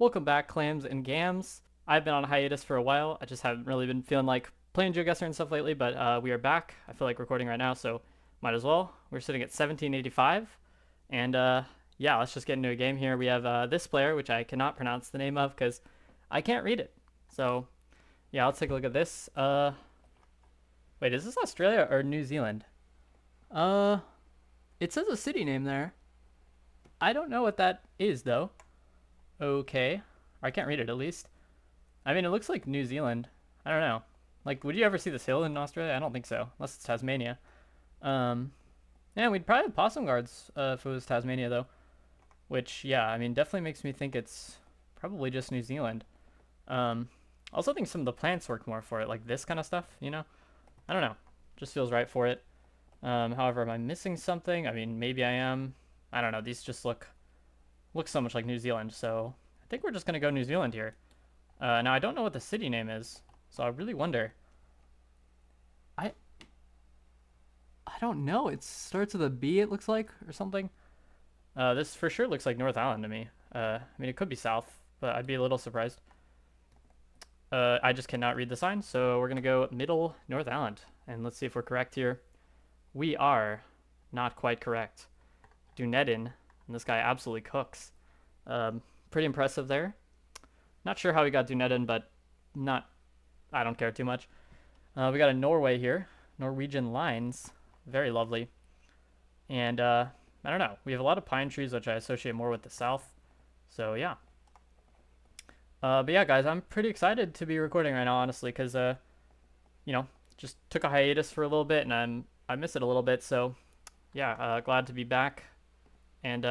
Welcome back, clams and gams. I've been on hiatus for a while. I just haven't really been feeling like playing Geoguessr and stuff lately, but we are back. I feel like recording right now, so might as well. We're sitting at 1785, and yeah, let's just get into a game here. We have this player, which I cannot pronounce the name of because I can't read it. So yeah, let's take a look at this. Wait, is this Australia or New Zealand? Uh, it says a city name there. I don't know what that is though. Okay. I can't read it at least. I mean, it looks like New Zealand. I don't know. Like, would you ever see this hill in Australia? I don't think so, unless it's Tasmania. Um, yeah, we'd probably have possum guards if it was Tasmania, though. Which, yeah, I mean, definitely makes me think it's probably just New Zealand. Um, also think some of the plants work more for it, like this kind of stuff, you know? I don't know. Just feels right for it. However, am I missing something? I mean, maybe I am. I don't know. These just look so much like New Zealand, so I think we're just gonna go New Zealand here. Now I don't know what the city name is, so I really wonder. I I don't know. It starts with a B, it looks like, or something. This for sure looks like North Island to me. I mean, it could be South, but I'd be a little surprised. I just cannot read the sign, so we're gonna go Middle North Island, and let's see if we're correct here. We are not quite correct. Dunedin, and this guy absolutely cooks. Pretty impressive there. Not sure how we got Dunedin, but not. I don't care too much. We got a Norway here, Norwegian lines, very lovely, and I don't know. We have a lot of pine trees, which I associate more with the south. So yeah. But yeah, guys, I'm pretty excited to be recording right now, honestly, because you know, just took a hiatus for a little bit, and I miss it a little bit. So yeah, glad to be back. And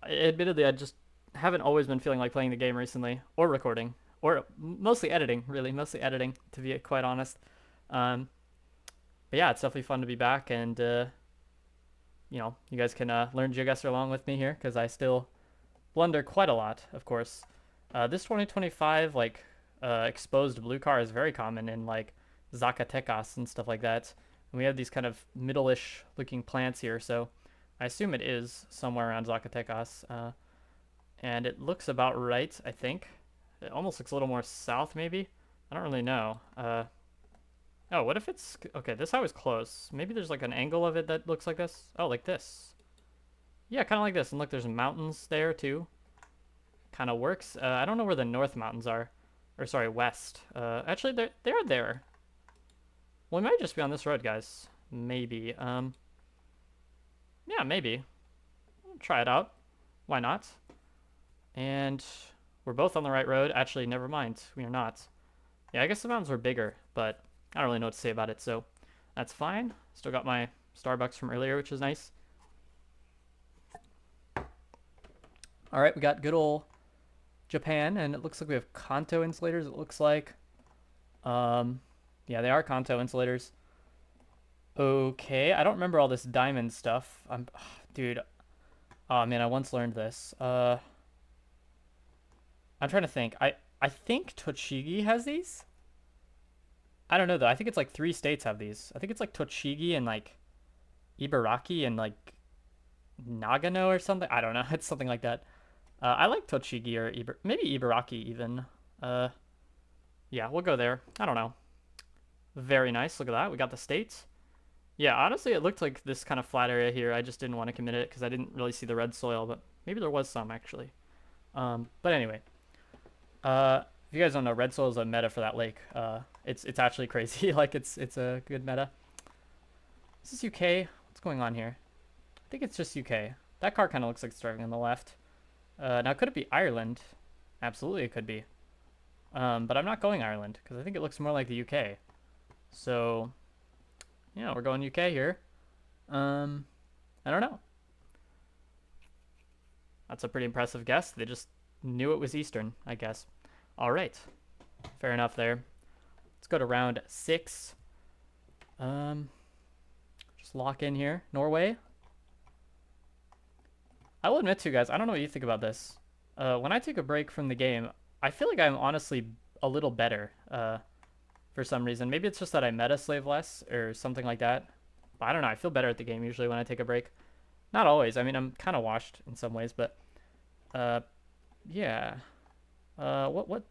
admittedly, I just haven't always been feeling like playing the game recently, or recording, or mostly editing. Really, mostly editing, to be quite honest. Um, but yeah, it's definitely fun to be back, and you know, you guys can learn Geoguessr along with me here because I still blunder quite a lot, of course. This 2025 like exposed blue car is very common in like Zacatecas and stuff like that. And we have these kind of middle-ish looking plants here, so I assume it is somewhere around Zacatecas. And it looks about right, I think. It almost looks a little more south, maybe. I don't really know. Oh, what if it's... Okay, this highway's close. Maybe there's like an angle of it that looks like this. Oh, like this. Yeah, kind of like this. And look, there's mountains there, too. Kind of works. I don't know where the North Mountains are. Or, sorry, west. Actually, they're there. Well, we might just be on this road, guys. Maybe. Yeah, maybe. We'll try it out. Why not? And we're both on the right road. Actually, never mind. We are not. Yeah, I guess the mountains were bigger, but I don't really know what to say about it, so that's fine. Still got my Starbucks from earlier, which is nice. All right, we got good old Japan, and it looks like we have Kanto insulators, it looks like. Yeah, they are Kanto insulators. Okay, I don't remember all this diamond stuff. Dude, oh man, I once learned this. I'm trying to think. I think Tochigi has these. I don't know though. I think it's like 3 states have these. I think it's like Tochigi and like Ibaraki and like Nagano or something. I don't know. It's something like that. I like Tochigi or maybe Ibaraki even. Yeah, we'll go there. I don't know. Very nice. Look at that. We got the states. Yeah, honestly, it looked like this kind of flat area here. I just didn't want to commit it because I didn't really see the red soil, but maybe there was some actually. But anyway, if you guys don't know, red soil is a meta for that lake. It's actually crazy. Like it's a good meta. Is this UK? What's going on here? I think it's just UK. That car kind of looks like it's driving on the left. Now could it be Ireland? Absolutely, it could be. But I'm not going Ireland because I think it looks more like the UK. So yeah, we're going UK here. I don't know. That's a pretty impressive guess. They just knew it was Eastern, I guess. All right. Fair enough there. Let's go to round 6. Just lock in here. Norway. I will admit to you guys, I don't know what you think about this. When I take a break from the game, I feel like I'm honestly a little better for some reason. Maybe it's just that I meta slave less or something like that. But I don't know. I feel better at the game usually when I take a break. Not always. I mean, I'm kind of washed in some ways, but yeah. What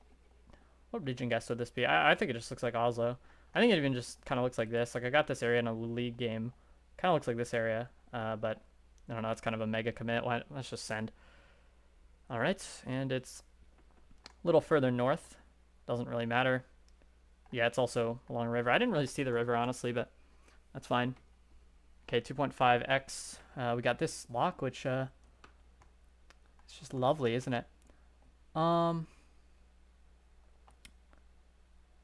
region guess would this be? I think it just looks like Oslo. I think it even just kind of looks like this. Like I got this area in a league game. Kind of looks like this area, but I don't know. It's kind of a mega commit. Let's just send. All right, and it's a little further north. Doesn't really matter. Yeah, it's also along a river. I didn't really see the river honestly, but that's fine. Okay, 2.5x. We got this lock, which it's just lovely, isn't it? You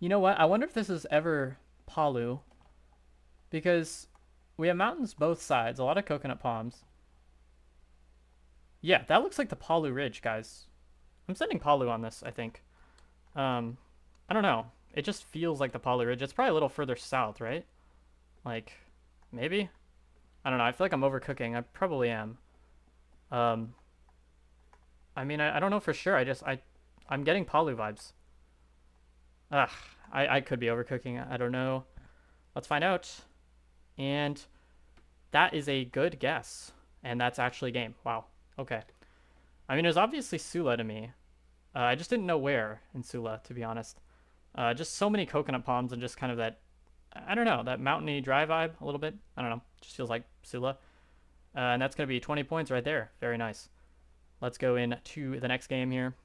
know what? I wonder if this is ever Palu, because we have mountains both sides, a lot of coconut palms. Yeah, that looks like the Palu Ridge, guys. I'm sending Palu on this, I think. I don't know. It just feels like the Palu Ridge. It's probably a little further south, right? Like, maybe? I don't know. I feel like I'm overcooking. I probably am. Um, I mean, I don't know for sure. I'm getting Palu vibes. Ugh, I could be overcooking. I don't know. Let's find out. And that is a good guess. And that's actually game. Wow. Okay. I mean, it was obviously Sula to me. I just didn't know where in Sula, to be honest. Just so many coconut palms and just kind of that, I don't know, that mountainy dry vibe a little bit. I don't know. Just feels like Sula. And that's going to be 20 points right there. Very nice. Let's go into the next game here.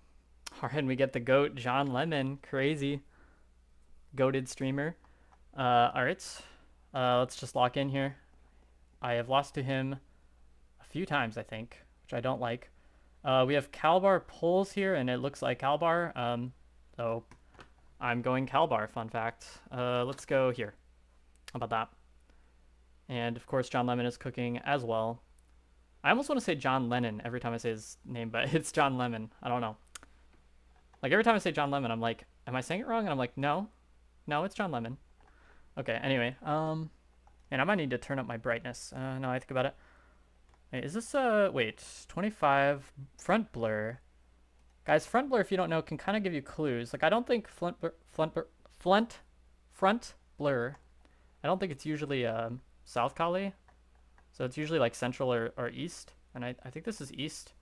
All right, and we get the GOAT, John Lemon. Crazy. Goated streamer. All right. Let's just lock in here. I have lost to him a few times, I think, which I don't like. We have Calbar pulls here, and it looks like Calbar. So I'm going Calbar, fun fact. Let's go here. How about that? And of course, John Lemon is cooking as well. I almost want to say John Lennon every time I say his name, but it's John Lemon. I don't know. Like every time I say John Lemon, I'm like, am I saying it wrong? And I'm like, no, it's John Lemon. Okay, anyway, and I might need to turn up my brightness. Now I think about it. Wait, is this wait, 25 front blur? Guys, front blur, if you don't know, can kind of give you clues. Like I don't think front blur. I don't think it's usually South Cali. So it's usually like central or east. And I think this is east.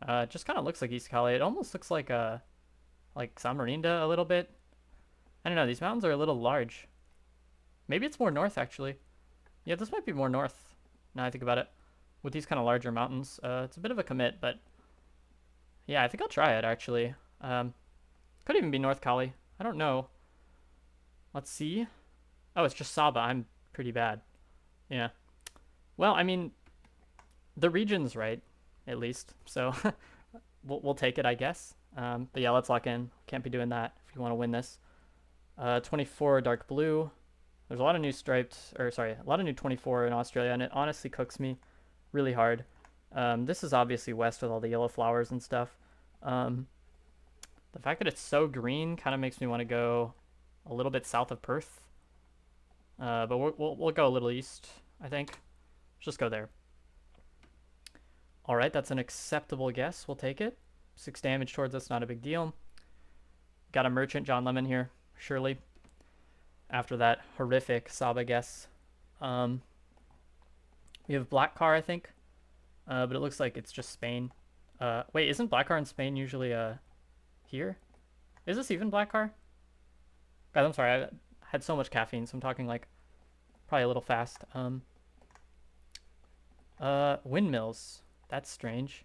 It just kind of looks like East Cali. It almost looks like San Marinda a little bit. I don't know, these mountains are a little large. Maybe it's more north actually. Yeah, this might be more north now I think about it. With these kind of larger mountains. It's a bit of a commit, but yeah, I think I'll try it actually. Could even be North Cali. I don't know. Let's see. Oh, it's just Saba. I'm pretty bad. Yeah. Well, I mean, the region's right, at least. So we'll take it, I guess. But yeah, let's lock in. Can't be doing that if you want to win this. 24 dark blue. There's a lot of new striped, or sorry, a lot of new 24 in Australia, and it honestly cooks me really hard. This is obviously west with all the yellow flowers and stuff. The fact that it's so green kind of makes me want to go a little bit south of Perth. But we'll go a little east, I think. Let's just go there. All right, that's an acceptable guess. We'll take it. 6 damage towards us, not a big deal. Got a merchant, John Lemon here, surely. After that horrific Saba guess. We have Black Car, I think. But it looks like it's just Spain. Wait, isn't Black Car in Spain usually here? Is this even Black Car? Guys, I'm sorry. I had so much caffeine, so I'm talking like probably a little fast. Windmills. That's strange.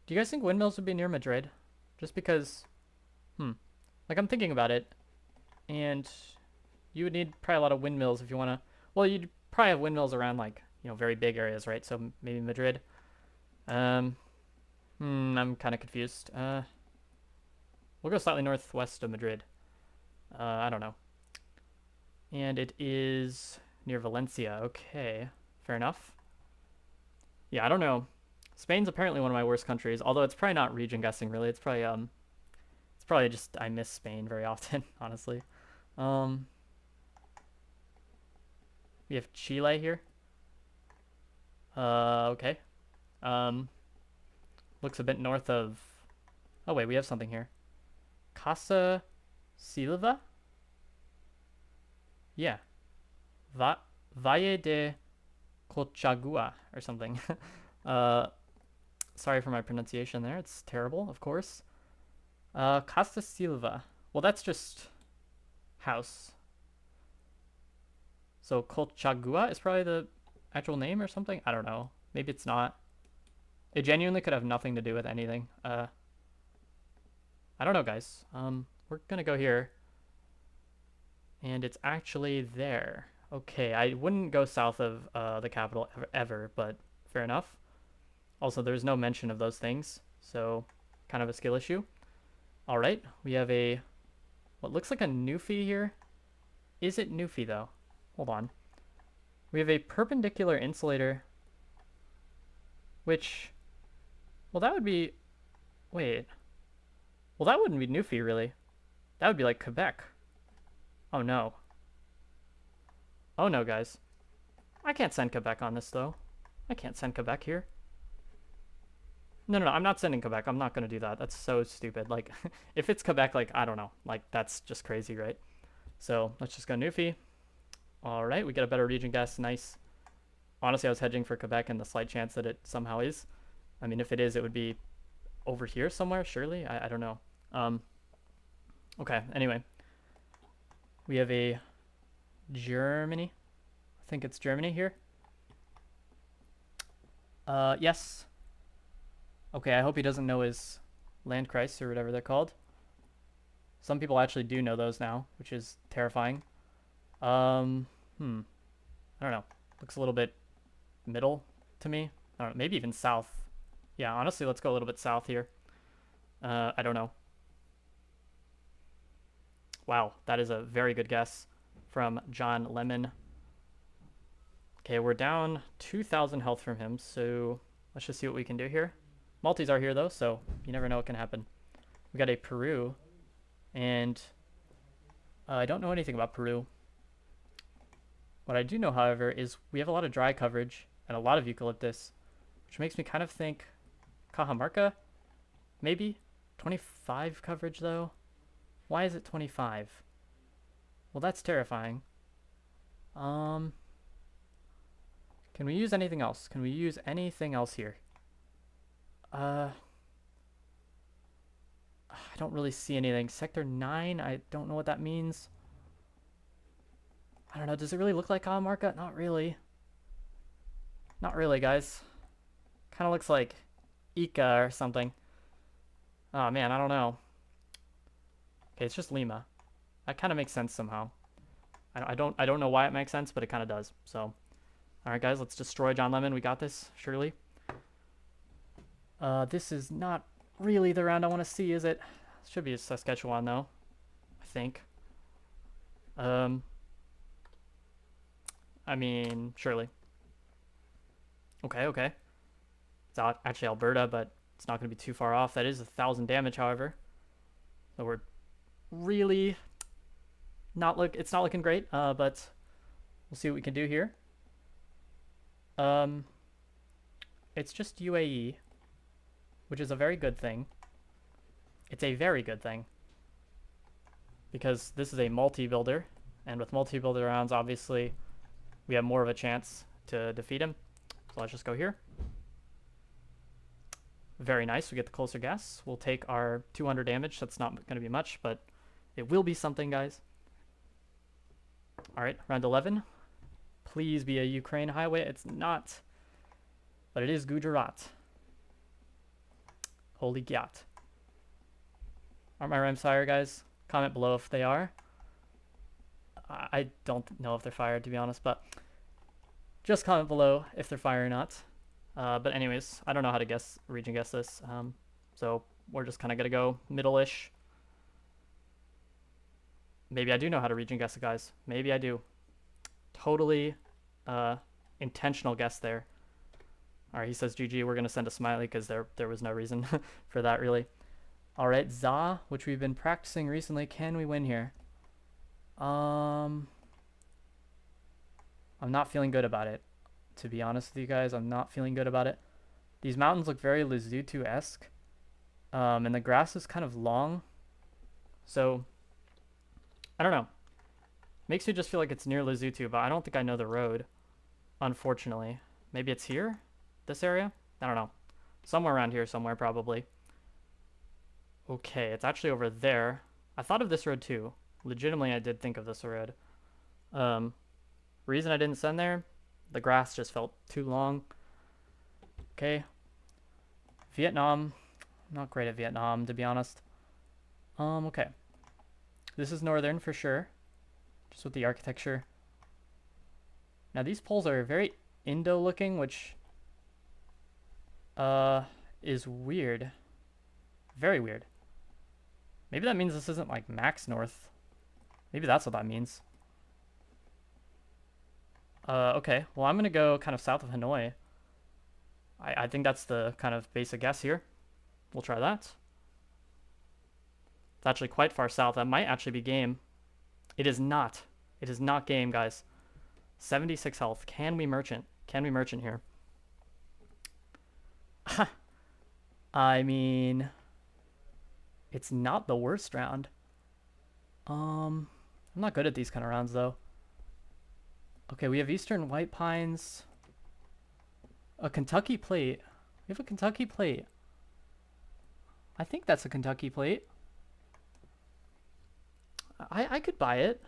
Do you guys think windmills would be near Madrid? Just because, like I'm thinking about it, and you would need probably a lot of windmills if you want to. Well, you'd probably have windmills around like very big areas, right? So maybe Madrid. I'm kind of confused. We'll go slightly northwest of Madrid. I don't know. And it is near Valencia. Okay, fair enough. Yeah, I don't know. Spain's apparently one of my worst countries, although it's probably not region guessing really. It's probably just I miss Spain very often, honestly. We have Chile here. Okay. Looks a bit north of. Oh wait, we have something here. Casa Silva. Yeah. Valle de Colchagua or something. Sorry for my pronunciation there. It's terrible, of course. Costa Silva. Well, that's just house. So Colchagua is probably the actual name or something. I don't know. Maybe it's not. It genuinely could have nothing to do with anything. I don't know, guys. We're gonna go here, and it's actually there. Okay, I wouldn't go south of the capital ever, but fair enough. Also, there's no mention of those things, so kind of a skill issue. All right, we have a what looks like a Newfie here. Is it Newfie though? Hold on. We have a perpendicular insulator, which, well, that would be, wait, well, that wouldn't be Newfie really. That would be like Quebec. Oh no. Oh no, guys. I can't send Quebec on this though. I can't send Quebec here. No, no, no, I'm not sending Quebec. I'm not going to do that. That's so stupid. Like, if it's Quebec, like, I don't know. Like, that's just crazy, right? So, let's just go Newfie. All right, we get a better region guess. Nice. Honestly, I was hedging for Quebec and the slight chance that it somehow is. I mean, if it is, it would be over here somewhere, surely? I don't know. Okay, anyway. We have a Germany. I think it's Germany here. Yes. Okay, I hope he doesn't know his Landkreis or whatever they're called. Some people actually do know those now, which is terrifying. I don't know. Looks a little bit middle to me. I don't know, maybe even south. Yeah, honestly, let's go a little bit south here. I don't know. Wow, that is a very good guess from John Lemon. Okay, we're down 2,000 health from him, so let's just see what we can do here. Maltese are here, though, so you never know what can happen. We got a Peru, and I don't know anything about Peru. What I do know, however, is we have a lot of dry coverage and a lot of eucalyptus, which makes me kind of think Cajamarca, maybe? 25 coverage, though? Why is it 25? Well, that's terrifying. Can we use anything else? Can we use anything else here? I don't really see anything. Sector 9, I don't know what that means. I don't know. Does it really look like Cajamarca? Not really. Not really, guys. Kind of looks like Ica or something. Oh, man, I don't know. Okay, it's just Lima. That kind of makes sense somehow. I don't know why it makes sense, but it kind of does. So, all right, guys, let's destroy John Lemon. We got this, surely. This is not really the round I want to see, is it? Should be a Saskatchewan, though. I think. I mean, surely. Okay, okay. It's actually Alberta, but it's not going to be too far off. That is 1,000 damage, however. So we're really it's not looking great, but we'll see what we can do here. It's just UAE, which is a very good thing. It's a very good thing because this is a multi-builder, and with multi-builder rounds, obviously, we have more of a chance to defeat him. So let's just go here. Very nice. We get the closer gas. We'll take our 200 damage. That's not going to be much, but it will be something, guys. All right, round 11. Please be a Ukraine highway. It's not, but it is Gujarat. Holy gyat. Aren't my rhymes fire, guys? Comment below if they are. I don't know if they're fired, to be honest, but just comment below if they're fire or not. But anyways, I don't know how to region guess this. So we're just kind of going to go middle-ish. Maybe I do know how to region guess it, guys. Maybe I do. Totally intentional guess there. All right, he says GG. We're going to send a smiley because there was no reason for that, really. All right, Za, which we've been practicing recently. Can we win here? I'm not feeling good about it. To be honest with you guys, I'm not feeling good about it. These mountains look very Lesotho-esque. And the grass is kind of long. So, I don't know. Makes me just feel like it's near Lesotho, but I don't think I know the road, unfortunately. Maybe it's here? This area? I don't know. Somewhere around here somewhere, probably. Okay, it's actually over there. I thought of this road too. Legitimately, I did think of this road. Um, reason I didn't send there, the grass just felt too long. Okay, Vietnam. Not great at Vietnam, to be honest. Okay. This is northern for sure, just with the architecture. Now these poles are very Indo-looking, which uh is weird. Very weird. Maybe that means this isn't like max north. Maybe that's what that means. Okay. Well, I'm gonna go kind of south of Hanoi. I think that's the kind of basic guess here. We'll try that. It's actually quite far south. That might actually be game. It is not. It is not game, guys. 76 health. Can we merchant? Can we merchant here? I mean, it's not the worst round. I'm not good at these kind of rounds though. Okay, we have Eastern White Pines. A Kentucky plate. We have a Kentucky plate. I think that's a Kentucky plate. I could buy it.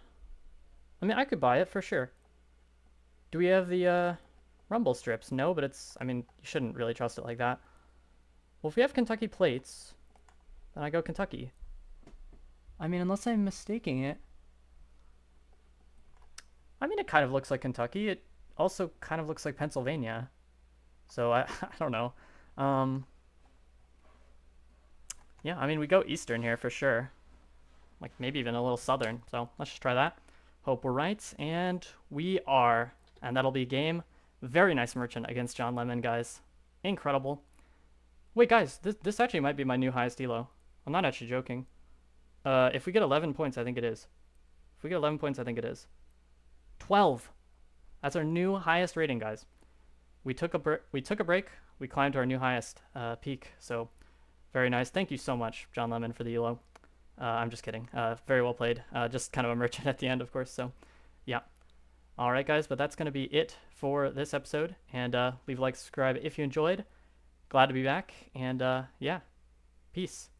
I mean, I could buy it for sure. Do we have the rumble strips? No, but it's, I mean, you shouldn't really trust it like that. Well, if we have Kentucky plates, then I go Kentucky. I mean, unless I'm mistaking it. I mean, it kind of looks like Kentucky. It also kind of looks like Pennsylvania. So I don't know. Yeah, I mean, we go Eastern here for sure. Like maybe even a little Southern. So let's just try that. Hope we're right. And we are. And that'll be game. Very nice merchant against John Lemon, guys. Incredible. Wait, guys, this actually might be my new highest elo. I'm not actually joking. If we get 11 points, I think it is. If we get 11 points, I think it is. 12. That's our new highest rating, guys. We took a break. We climbed to our new highest peak. So very nice. Thank you so much, John Lemon, for the elo. I'm just kidding. Very well played. Just kind of a merchant at the end, of course. So yeah. All right, guys, but that's going to be it for this episode. And leave a like, subscribe if you enjoyed. Glad to be back. And yeah, peace.